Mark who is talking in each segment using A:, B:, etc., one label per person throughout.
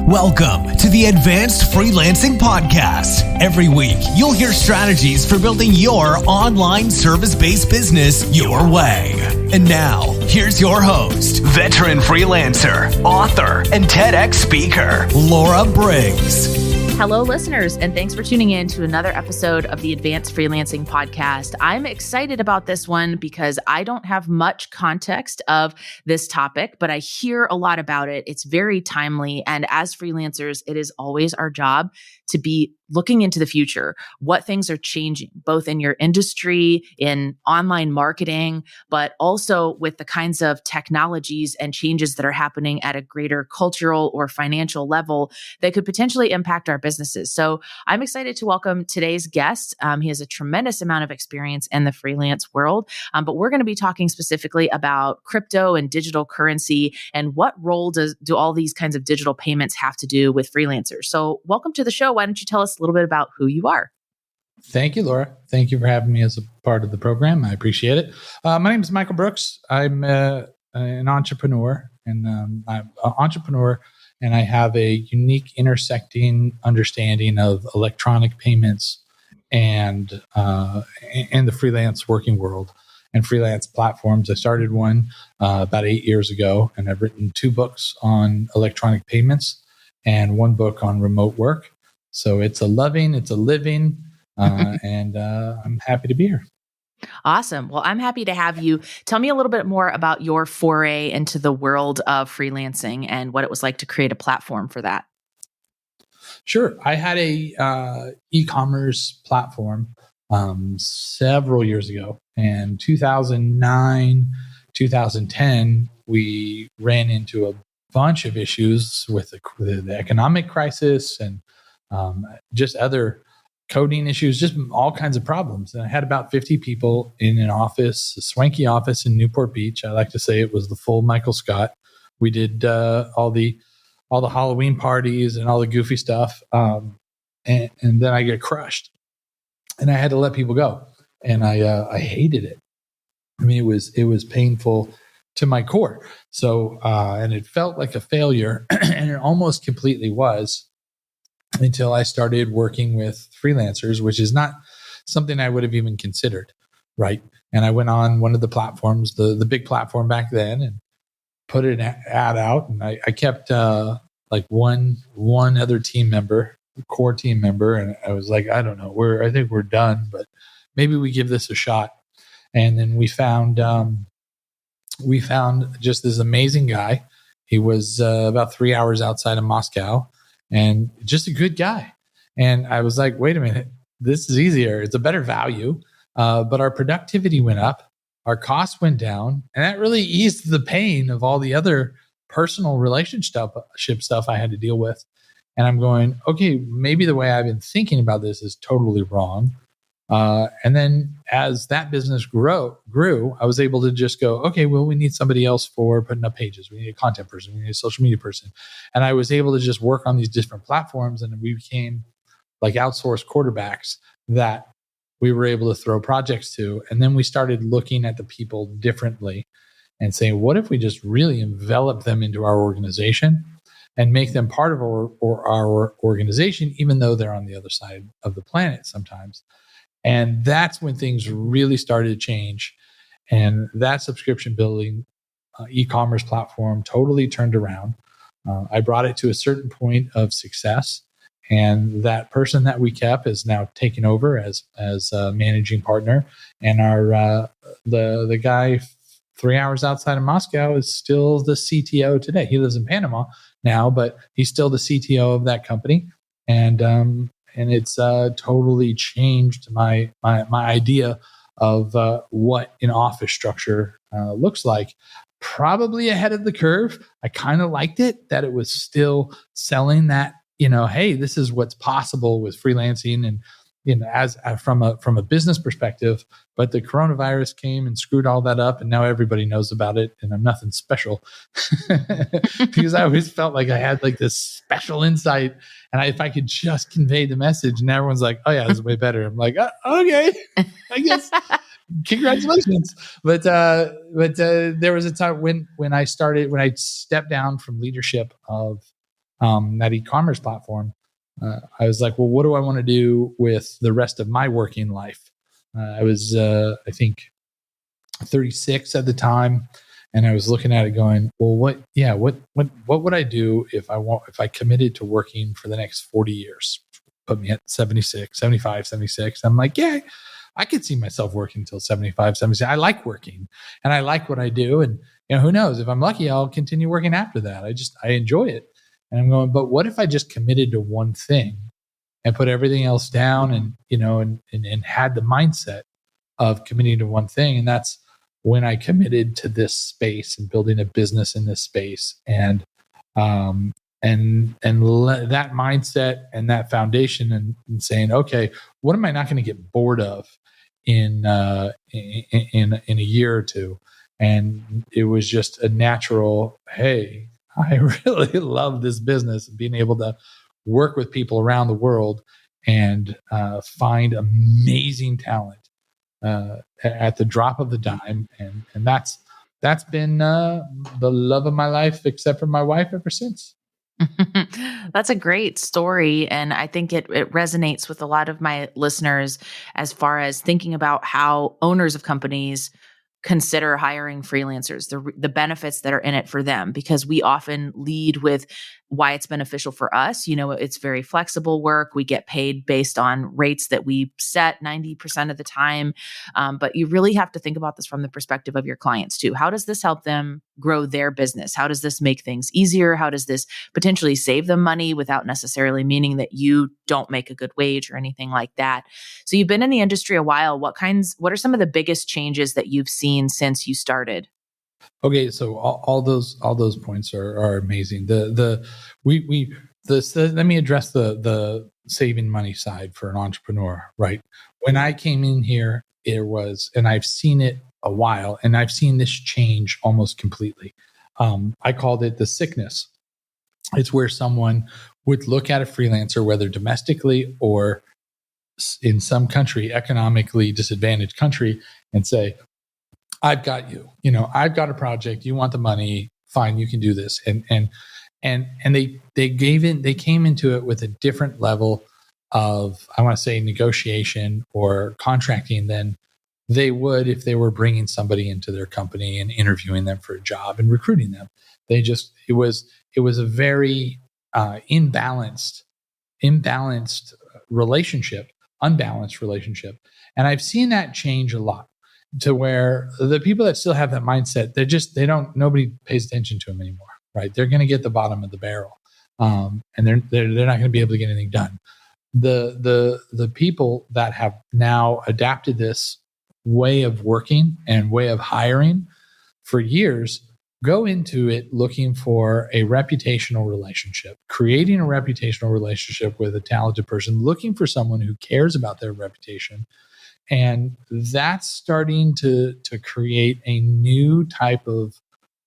A: Welcome to the Advanced Freelancing Podcast. Every week, you'll hear strategies for building your online service-based business your way. And now, here's your host, veteran freelancer, author, and TEDx speaker, Laura Briggs.
B: Hello, listeners, and thanks for tuning in to another episode of the Advanced Freelancing Podcast. I'm excited about this one because I don't have much context of this topic, but I hear a lot about it. It's very timely. And as freelancers, it is always our job to be looking into the future, what things are changing, both in your industry, in online marketing, but also with the kinds of technologies and changes that are happening at a greater cultural or financial level that could potentially impact our businesses. So I'm excited to welcome today's guest. He has a tremendous amount of experience in the freelance world, but we're going to be talking specifically about crypto and digital currency and what role do all these kinds of digital payments have to do with freelancers. So welcome to the show. Why don't you tell us a little bit about who you are?
C: Thank you, Laura. Thank you for having me as a part of the program. I appreciate it. My name is Michael Brooks. I'm an entrepreneur, and and I have a unique intersecting understanding of electronic payments and the freelance working world and freelance platforms. I started one about 8 years ago, and I've written 2 books on electronic payments and 1 book on remote work. So it's a living, and I'm happy to be here.
B: Awesome. Well, I'm happy to have you. Tell me a little bit more about your foray into the world of freelancing and what it was like to create a platform for that.
C: Sure. I had a e-commerce platform several years ago. And 2009, 2010, we ran into a bunch of issues with the economic crisis and just other coding issues, just all kinds of problems. And I had about 50 people in an office, a swanky office in Newport Beach. I like to say it was the full Michael Scott. We did all the Halloween parties and all the goofy stuff. And then I get crushed and I had to let people go. And I hated it. I mean, it was painful to my core. So, and it felt like a failure, and it almost completely was, until I started working with freelancers, which is not something I would have even considered, right? And I went on one of the platforms, the big platform back then, and put an ad out. And I kept like one other team member, core team member, and I was like, I don't know, I think we're done, but maybe we give this a shot. And then we found just this amazing guy. He was about 3 hours outside of Moscow. And just a good guy. And I was like, wait a minute, this is easier. It's a better value. But our productivity went up. Our costs went down. And that really eased the pain of all the other personal relationship stuff I had to deal with. And I'm going, okay, maybe the way I've been thinking about this is totally wrong. And then as that business grew, I was able to just go, okay, well, we need somebody else for putting up pages. We need a content person. We need a social media person. And I was able to just work on these different platforms, and we became like outsourced quarterbacks that we were able to throw projects to. And then we started looking at the people differently and saying, what if we just really envelop them into our organization and make them part of our organization, even though they're on the other side of the planet sometimes. And that's when things really started to change. And that subscription building e-commerce platform totally turned around. I brought it to a certain point of success. And that person that we kept is now taken over as a managing partner. And the guy 3 hours outside of Moscow is still the CTO today. He lives in Panama now, but he's still the CTO of that company. And it's totally changed my idea of what an office structure looks like. Probably ahead of the curve. I kind of liked it that it was still selling that, hey, this is what's possible with freelancing and as from a business perspective. But the coronavirus came and screwed all that up, and now everybody knows about it, and I'm nothing special because I always felt like I had like this special insight, and if I could just convey the message, and everyone's like, "Oh yeah, this is way better." I'm like, "Okay, I guess." Congratulations. But there was a time when I stepped down from leadership of that e-commerce platform, I was like, well, what do I want to do with the rest of my working life? I was, I think, 36 at the time, and I was looking at it, going, well, what would I do if I committed to working for the next 40 years? Put me at 76, 75, 76. I'm like, yeah, I could see myself working until 75, 76. I like working, and I like what I do, and who knows? If I'm lucky, I'll continue working after that. I enjoy it. And I'm going, but what if I just committed to one thing and put everything else down, and and had the mindset of committing to one thing? And that's when I committed to this space and building a business in this space, and that mindset and that foundation, and saying, okay, what am I not going to get bored of in a year or two? And it was just a natural, hey, I really love this business, being able to work with people around the world and find amazing talent at the drop of the dime. And that's been the love of my life, except for my wife, ever since.
B: That's a great story. And I think it resonates with a lot of my listeners as far as thinking about how owners of companies consider hiring freelancers, the benefits that are in it for them, because we often lead with why it's beneficial for us. It's very flexible work. We get paid based on rates that we set 90% of the time. But you really have to think about this from the perspective of your clients too. How does this help them grow their business? How does this make things easier? How does this potentially save them money without necessarily meaning that you don't make a good wage or anything like that? So you've been in the industry a while. What are some of the biggest changes that you've seen since you started?
C: Okay, so all those points are amazing. Let me address the saving money side for an entrepreneur, right? When I came in here, and I've seen it a while, and I've seen this change almost completely. I called it the sickness. It's where someone would look at a freelancer, whether domestically or in some country, economically disadvantaged country, and say, I've got you. I've got a project. You want the money? Fine, you can do this. And they came into it with a different level of, I want to say, negotiation or contracting than they would if they were bringing somebody into their company and interviewing them for a job and recruiting them. It was a very imbalanced relationship, unbalanced relationship, and I've seen that change a lot, to where the people that still have that mindset, nobody pays attention to them anymore, right? They're going to get the bottom of the barrel, and they're not going to be able to get anything done. The people that have now adapted this way of working and way of hiring for years go into it looking for a reputational relationship, creating a reputational relationship with a talented person, looking for someone who cares about their reputation. And that's starting to create a new type of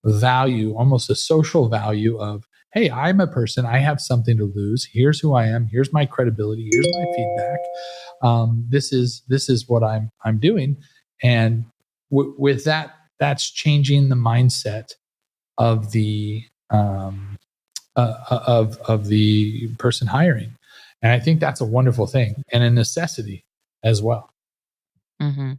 C: value, almost a social value of, hey, I'm a person, I have something to lose. Here's who I am. Here's my credibility. Here's my feedback. This is what I'm doing. And with that, that's changing the mindset of the of the person hiring. And I think that's a wonderful thing and a necessity as well.
B: Mm-hmm.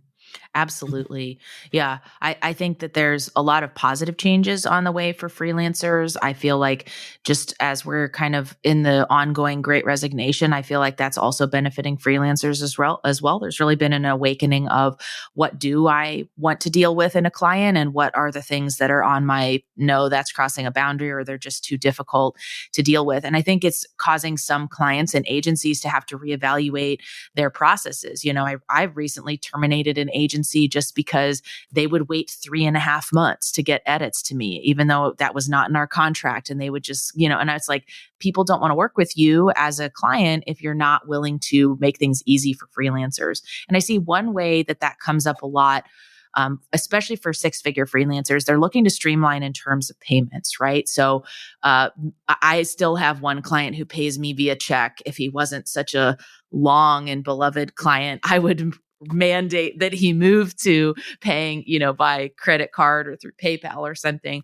B: Absolutely. Yeah. I think that there's a lot of positive changes on the way for freelancers. I feel like just as we're kind of in the ongoing great resignation, I feel like that's also benefiting freelancers as well. There's really been an awakening of, what do I want to deal with in a client, and what are the things that are on my, no, that's crossing a boundary, or they're just too difficult to deal with. And I think it's causing some clients and agencies to have to reevaluate their processes. I've recently terminated an agency just because they would wait 3.5 months to get edits to me, even though that was not in our contract. And they would just, and it's like, people don't want to work with you as a client if you're not willing to make things easy for freelancers. And I see one way that comes up a lot, especially for 6-figure freelancers, they're looking to streamline in terms of payments, right? So I still have one client who pays me via check. If he wasn't such a long and beloved client, I would mandate that he move to paying, by credit card or through PayPal or something.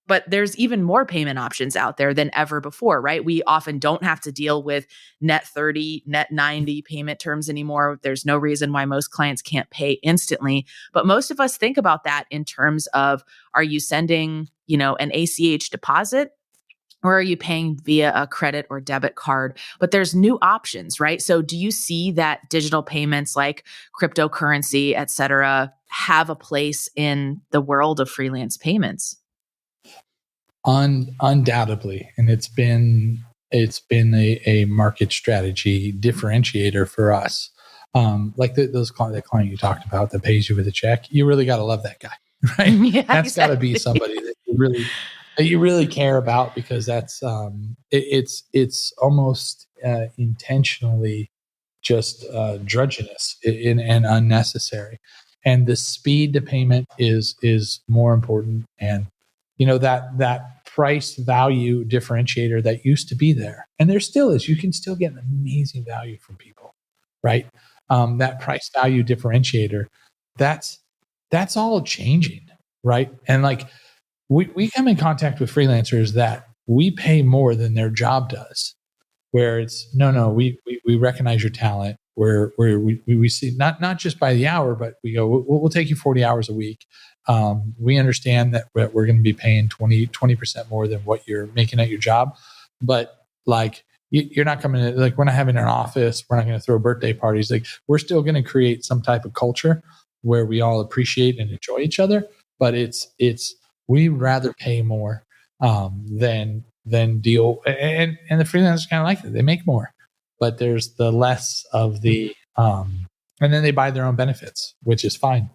B: But there's even more payment options out there than ever before, right? We often don't have to deal with net 30, net 90 payment terms anymore. There's no reason why most clients can't pay instantly. But most of us think about that in terms of, are you sending, an ACH deposit? Or are you paying via a credit or debit card? But there's new options, right? So do you see that digital payments like cryptocurrency, et cetera, have a place in the world of freelance payments?
C: Undoubtedly. And it's been a market strategy differentiator for us. Like that client you talked about that pays you with a check, you really got to love that guy, right?
B: Yeah,
C: that's got to be somebody that you really care about, because that's it's almost intentionally just drudginous and unnecessary. And the speed to payment is more important. And that price value differentiator that used to be there, and there still is. You can still get an amazing value from people, right? That price value differentiator, that's all changing, right? And like we come in contact with freelancers that we pay more than their job does, where it's no, we recognize your talent. Where we see not just by the hour, but we go, we'll take you 40 hours a week. We understand that we're going to be paying 20% more than what you're making at your job, but like you're not coming in, like we're not having an office. We're not going to throw birthday parties. Like we're still going to create some type of culture where we all appreciate and enjoy each other. But we'd rather pay more than deal. And the freelancers kind of like that. They make more, but there's the less of the, and then they buy their own benefits, which is fine.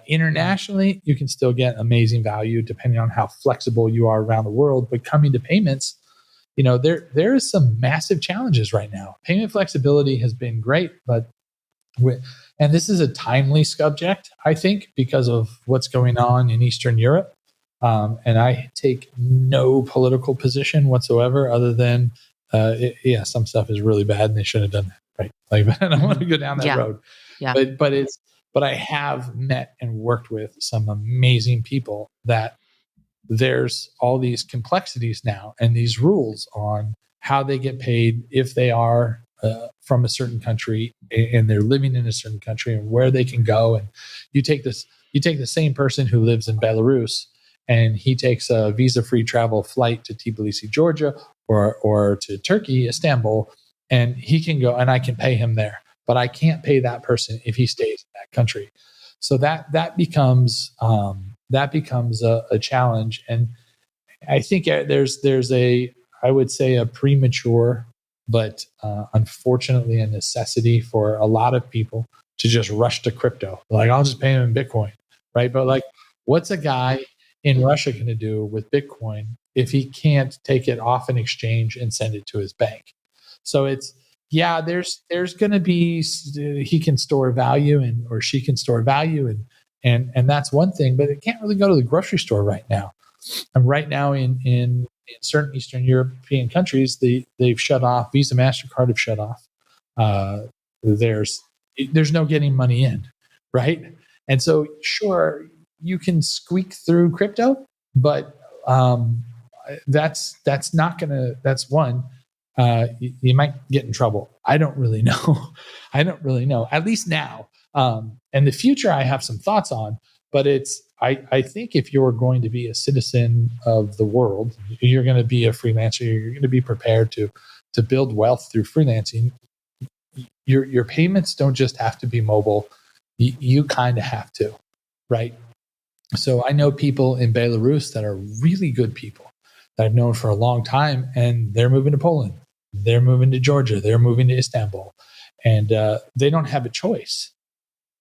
C: Internationally, you can still get amazing value depending on how flexible you are around the world. But coming to payments, there is some massive challenges right now. Payment flexibility has been great, but and this is a timely subject, I think, because of what's going on in Eastern Europe. And I take no political position whatsoever, other than, some stuff is really bad and they should have done that, right? Like, I don't want to go down that road.
B: Yeah.
C: But I have met and worked with some amazing people that there's all these complexities now and these rules on how they get paid if they are from a certain country and they're living in a certain country, and where they can go. And you take the same person who lives in Belarus, and he takes a visa-free travel flight to Tbilisi, Georgia, or to Turkey, Istanbul, and he can go, and I can pay him there, but I can't pay that person if he stays in that country. So that becomes a challenge, and I think there's I would say a premature, but unfortunately a necessity for a lot of people to just rush to crypto. Like, I'll just pay him in Bitcoin, right? But like, what's a guy in Russia going to do with Bitcoin if he can't take it off an exchange and send it to his bank? So there's going to be, he can store value or she can store value, and that's one thing, but it can't really go to the grocery store right now. And right now in certain Eastern European countries, they've shut off, Visa, MasterCard have shut off. There's no getting money in, right? And so sure, you can squeak through crypto, but that's one. You might get in trouble. I don't really know. At least now. And the future, I have some thoughts on, but I think if you're going to be a citizen of the world, you're going to be a freelancer, you're going to be prepared to build wealth through freelancing. Your payments don't just have to be mobile. You kind of have to, right? So I know people in Belarus that are really good people that I've known for a long time, and they're moving to Poland. They're moving to Georgia. They're moving to Istanbul, and they don't have a choice,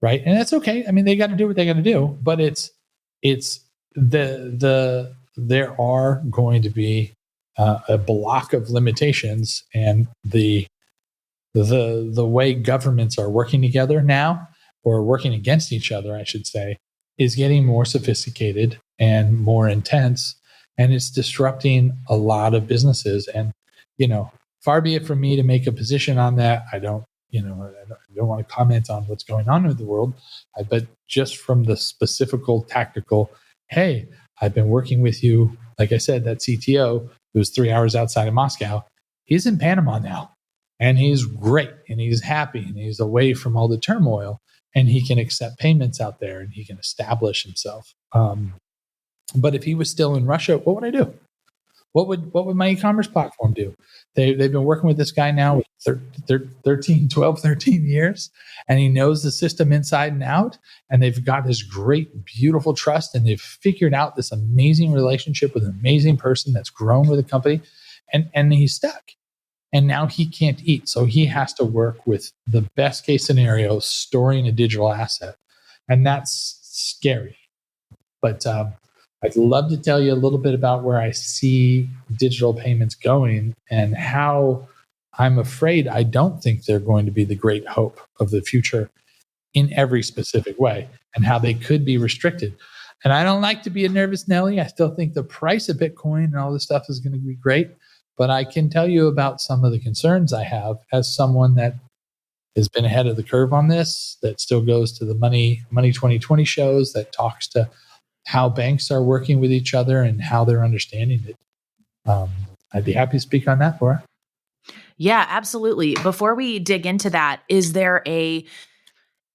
C: right? And that's okay. I mean, they got to do what they got to do. But there are going to be a block of limitations, and the way governments are working together now, or working against each other, I should say, is getting more sophisticated and more intense, and it's disrupting a lot of businesses. And far be it from me to make a position on that. I don't want to comment on what's going on in the world, but just from the specific tactical, hey, I've been working with you like I said, that CTO who was 3 hours outside of Moscow, he's in Panama now. And he's great and he's happy and he's away from all the turmoil and he can accept payments out there and he can establish himself. But if he was still in Russia, what would I do? What would my e-commerce platform do? They've been working with this guy now with 13 years, and he knows the system inside and out. And they've got this great, beautiful trust, and they've figured out this amazing relationship with an amazing person that's grown with the company, and he's stuck. And now he can't eat. So he has to work with the best case scenario, storing a digital asset. And that's scary. But I'd love to tell you a little bit about where I see digital payments going and how I'm afraid I don't think they're going to be the great hope of the future in every specific way and how they could be restricted. And I don't like to be a nervous Nelly. I still think the price of Bitcoin and all this stuff is going to be great. But I can tell you about some of the concerns I have as someone that has been ahead of the curve on this, that still goes to the Money 2020 shows, that talks to how banks are working with each other and how they're understanding it. I'd be happy to speak on that, Laura.
B: Yeah, absolutely. Before we dig into that, is there a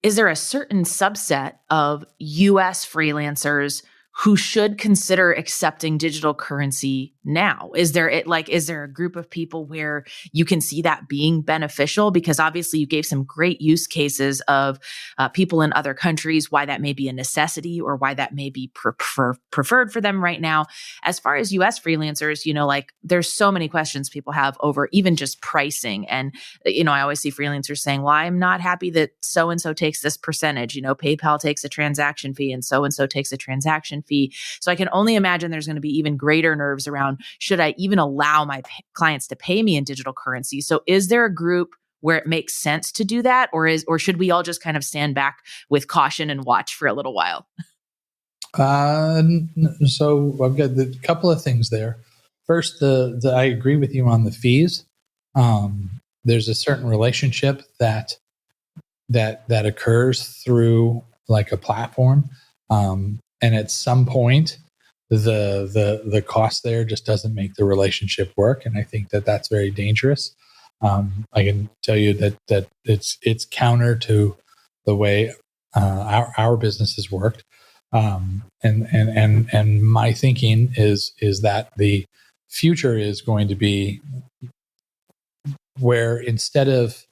B: certain subset of US freelancers who should consider accepting digital currency now? Is there a group of people where you can see that being beneficial? Because obviously you gave some great use cases of people in other countries, why that may be a necessity or why that may be preferred for them right now. As far as US freelancers, there's so many questions people have over even just pricing. And, I always see freelancers saying, well, I'm not happy that so-and-so takes this percentage, PayPal takes a transaction fee and so-and-so takes a transaction fee. So I can only imagine there's going to be even greater nerves around, should I even allow my clients to pay me in digital currency? So is there a group where it makes sense to do that? Or should we all just kind of stand back with caution and watch for a little while?
C: So I've got a couple of things there. First, I agree with you on the fees. There's a certain relationship that occurs through like a platform. And at some point, the cost there just doesn't make the relationship work, and I think that that's very dangerous. I can tell you that it's counter to the way our business has worked, and my thinking is that the future is going to be where instead of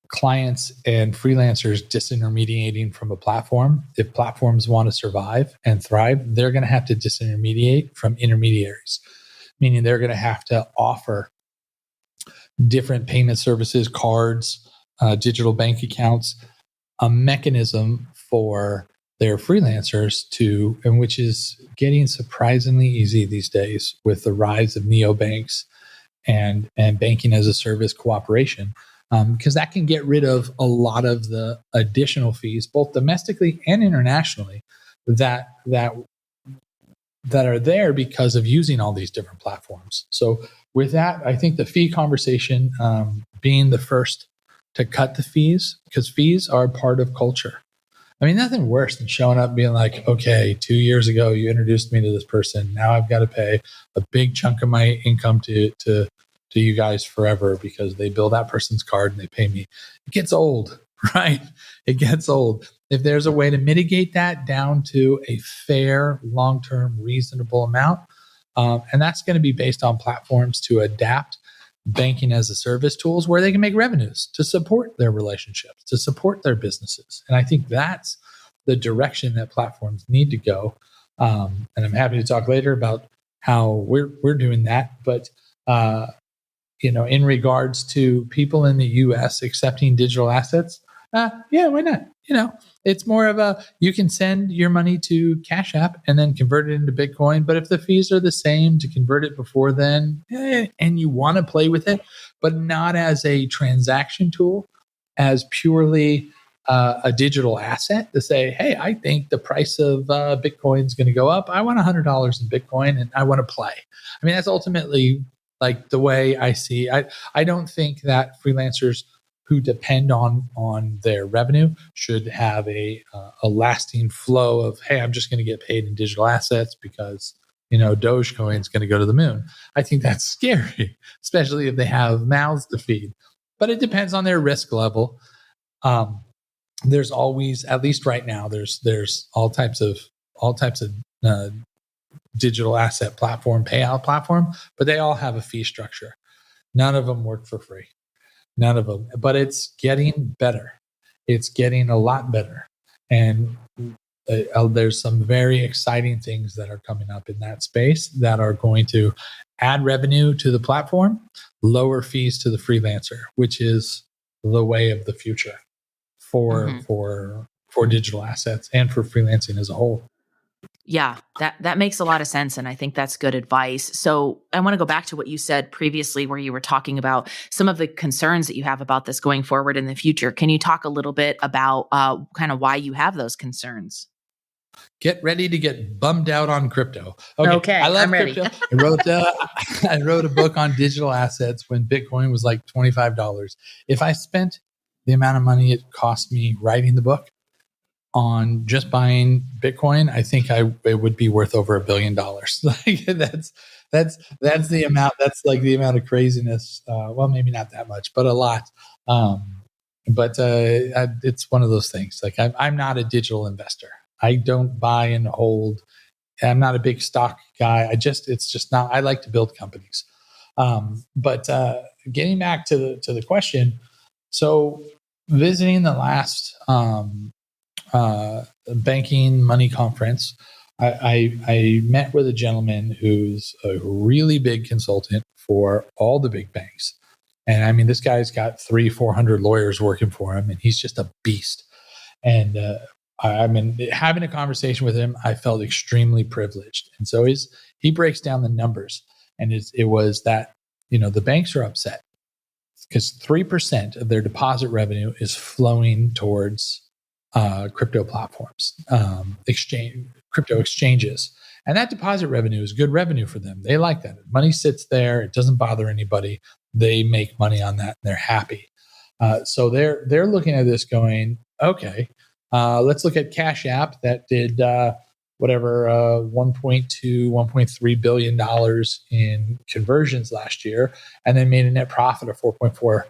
C: clients and freelancers disintermediating from a platform, if platforms want to survive and thrive, they're going to have to disintermediate from intermediaries, meaning they're going to have to offer different payment services, cards, digital bank accounts, a mechanism for their freelancers and which is getting surprisingly easy these days with the rise of neobanks and banking as a service cooperation. Because that can get rid of a lot of the additional fees, both domestically and internationally, that are there because of using all these different platforms. So with that, I think the fee conversation being the first to cut the fees, because fees are part of culture. I mean, nothing worse than showing up and being like, okay, 2 years ago, you introduced me to this person. Now I've got to pay a big chunk of my income to you guys forever because they bill that person's card and they pay me. It gets old, right? It gets old. If there's a way to mitigate that down to a fair, long-term, reasonable amount, and that's going to be based on platforms to adapt banking as a service tools where they can make revenues to support their relationships, to support their businesses. And I think that's the direction that platforms need to go. And I'm happy to talk later about how we're doing that. But in regards to people in the U.S. accepting digital assets, yeah, why not? It's more of you can send your money to Cash App and then convert it into Bitcoin. But if the fees are the same to convert it before then, and you want to play with it, but not as a transaction tool, as purely a digital asset to say, hey, I think the price of Bitcoin is going to go up. I want $100 in Bitcoin and I want to play. I mean, that's ultimately like the way I see. I don't think that freelancers who depend on their revenue should have a lasting flow of, hey, I'm just going to get paid in digital assets because Dogecoin is going to go to the moon. I think that's scary, especially if they have mouths to feed. But it depends on their risk level. There's always, at least right now, there's all types of digital asset platform, payout platform, but they all have a fee structure. None of them work for free. None of them. But it's getting better. It's getting a lot better. And there's some very exciting things that are coming up in that space that are going to add revenue to the platform, lower fees to the freelancer, which is the way of the future for digital assets and for freelancing as a whole.
B: Yeah, that makes a lot of sense. And I think that's good advice. So I want to go back to what you said previously, where you were talking about some of the concerns that you have about this going forward in the future. Can you talk a little bit about kind of why you have those concerns?
C: Get ready to get bummed out on crypto.
B: Okay,
C: I love
B: I'm ready.
C: crypto. I wrote a book on digital assets when Bitcoin was like $25. If I spent the amount of money it cost me writing the book on just buying Bitcoin, I think it would be worth over $1 billion. Like that's the amount. That's like the amount of craziness. Well, maybe not that much, but a lot. But it's one of those things. Like I'm not a digital investor. I don't buy and hold. I'm not a big stock guy. It's just not. I like to build companies. But getting back to the question, so visiting the last banking money conference, I met with a gentleman who's a really big consultant for all the big banks. And I mean, this guy's got 300-400 lawyers working for him, and he's just a beast. And I mean, having a conversation with him, I felt extremely privileged. And so he breaks down the numbers, and it was that, the banks are upset because 3% of their deposit revenue is flowing towards crypto platforms, crypto exchanges. And that deposit revenue is good revenue for them. They like that. Money sits there. It doesn't bother anybody. They make money on that, and they're happy. So they're looking at this going, okay, let's look at Cash App that did $1.2, $1.3 billion in conversions last year, and then made a net profit of $44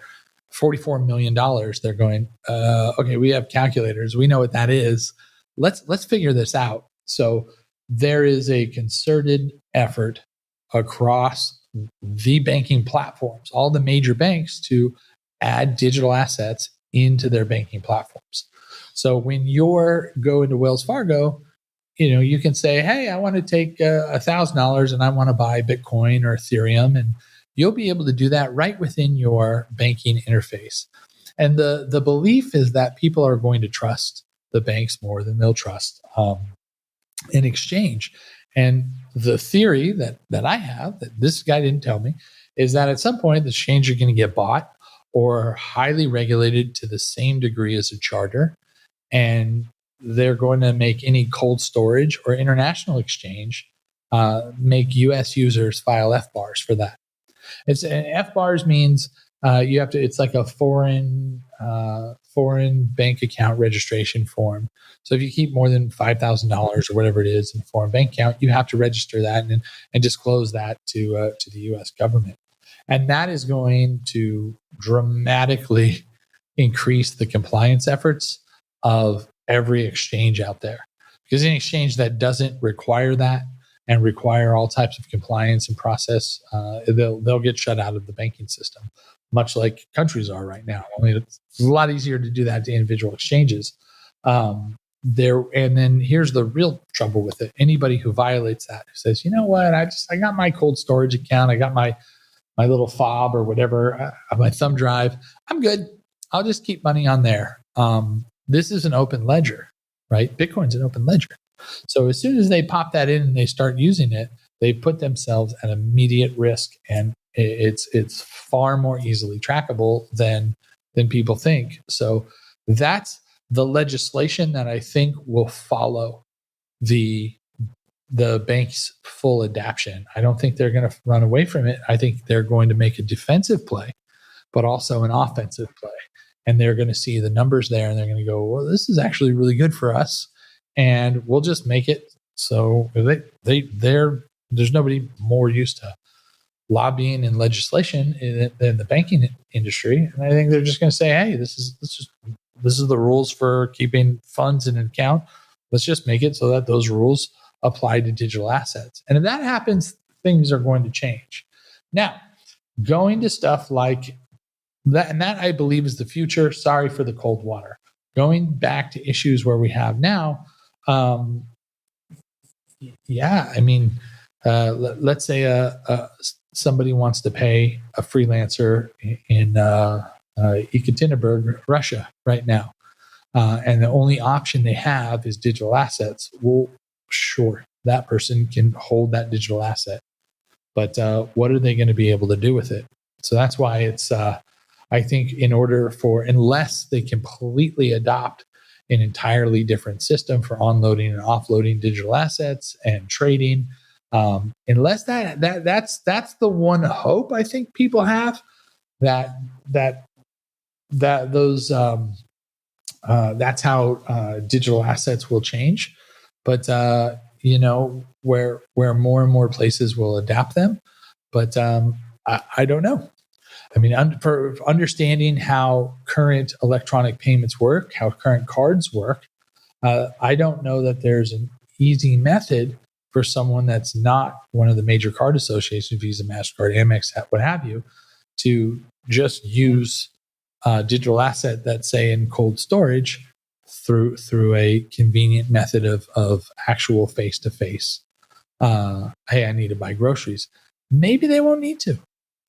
C: million. They're going, okay, we have calculators. We know what that is. Let's figure this out. So there is a concerted effort across the banking platforms, all the major banks, to add digital assets into their banking platforms. So when you're going to Wells Fargo, you can say, hey, I want to take $1,000 and I want to buy Bitcoin or Ethereum, and you'll be able to do that right within your banking interface. And the belief is that people are going to trust the banks more than they'll trust an exchange. And the theory that I have, that this guy didn't tell me, is that at some point the exchange are going to get bought or highly regulated to the same degree as a charter. And they're going to make any cold storage or international exchange make U.S. users file FBARs for that. FBARs means you have to. It's like a foreign bank account registration form. So if you keep more than $5,000 or whatever it is in a foreign bank account, you have to register that and disclose that to the U.S. government. And that is going to dramatically increase the compliance efforts of every exchange out there. Because any exchange that doesn't require that and require all types of compliance and process, they'll get shut out of the banking system, much like countries are right now. Only it's a lot easier to do that to individual exchanges. And then here's the real trouble with it. Anybody who violates that, who says, you know what, I got my cold storage account, I got my little fob or whatever, my thumb drive, I'm good. I'll just keep money on there. This is an open ledger, right? Bitcoin's an open ledger. So as soon as they pop that in and they start using it, they put themselves at immediate risk, and it's far more easily trackable than people think. So that's the legislation that I think will follow the bank's full adaption. I don't think they're going to run away from it. I think they're going to make a defensive play, but also an offensive play. And they're going to see the numbers there, and they're going to go, well, this is actually really good for us, and we'll just make it so they're there's nobody more used to lobbying and legislation than the banking industry. And I think they're just going to say, hey, this is the rules for keeping funds in an account. Let's just make it so that those rules apply to digital assets. And if that happens, things are going to change. Now, going to stuff like that, and that I believe is the future. Sorry for the cold water. Going back to issues where we have now, let's say somebody wants to pay a freelancer in Ekaterinburg, Russia, right now, and the only option they have is digital assets. Well, sure, that person can hold that digital asset, but what are they going to be able to do with it? So that's why it's, I think, unless they completely adopt an entirely different system for onloading and offloading digital assets and trading, unless that's the one hope I think people have, that's how digital assets will change. But where more and more places will adapt them, but I don't know. I mean, for understanding how current electronic payments work, how current cards work, I don't know that there's an easy method for someone that's not one of the major card associations, Visa, MasterCard, Amex, what have you, to just use a digital asset that's, say, in cold storage through a convenient method of actual face-to-face. Hey, I need to buy groceries. Maybe they won't need to.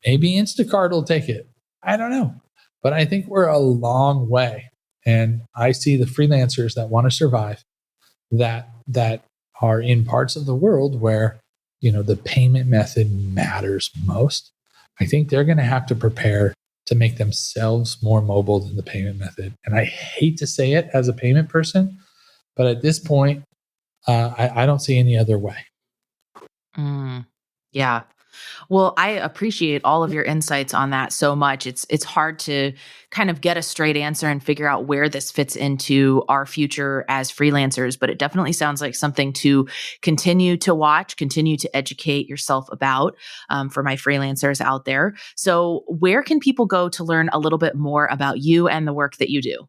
C: Maybe Instacart will take it. I don't know. But I think we're a long way. And I see the freelancers that want to survive that are in parts of the world where, the payment method matters most. I think they're going to have to prepare to make themselves more mobile than the payment method. And I hate to say it as a payment person, but at this point, I don't see any other way.
B: Yeah. Well, I appreciate all of your insights on that so much. It's hard to kind of get a straight answer and figure out where this fits into our future as freelancers, but it definitely sounds like something to continue to watch, continue to educate yourself about, for my freelancers out there. So where can people go to learn a little bit more about you and the work that you do?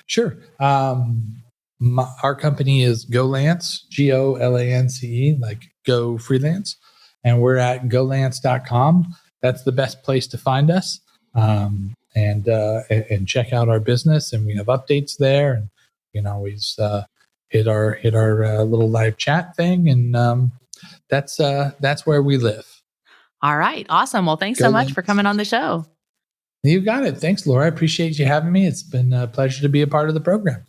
C: Sure. Our company is GoLance, GoLance, like Go Freelance. And we're at golance.com. That's the best place to find us, and check out our business. And we have updates there. And you can always hit our little live chat thing. And that's where we live.
B: All right, awesome. Well, thanks so much for coming on the show.
C: You got it. Thanks, Laura. I appreciate you having me. It's been a pleasure to be a part of the program.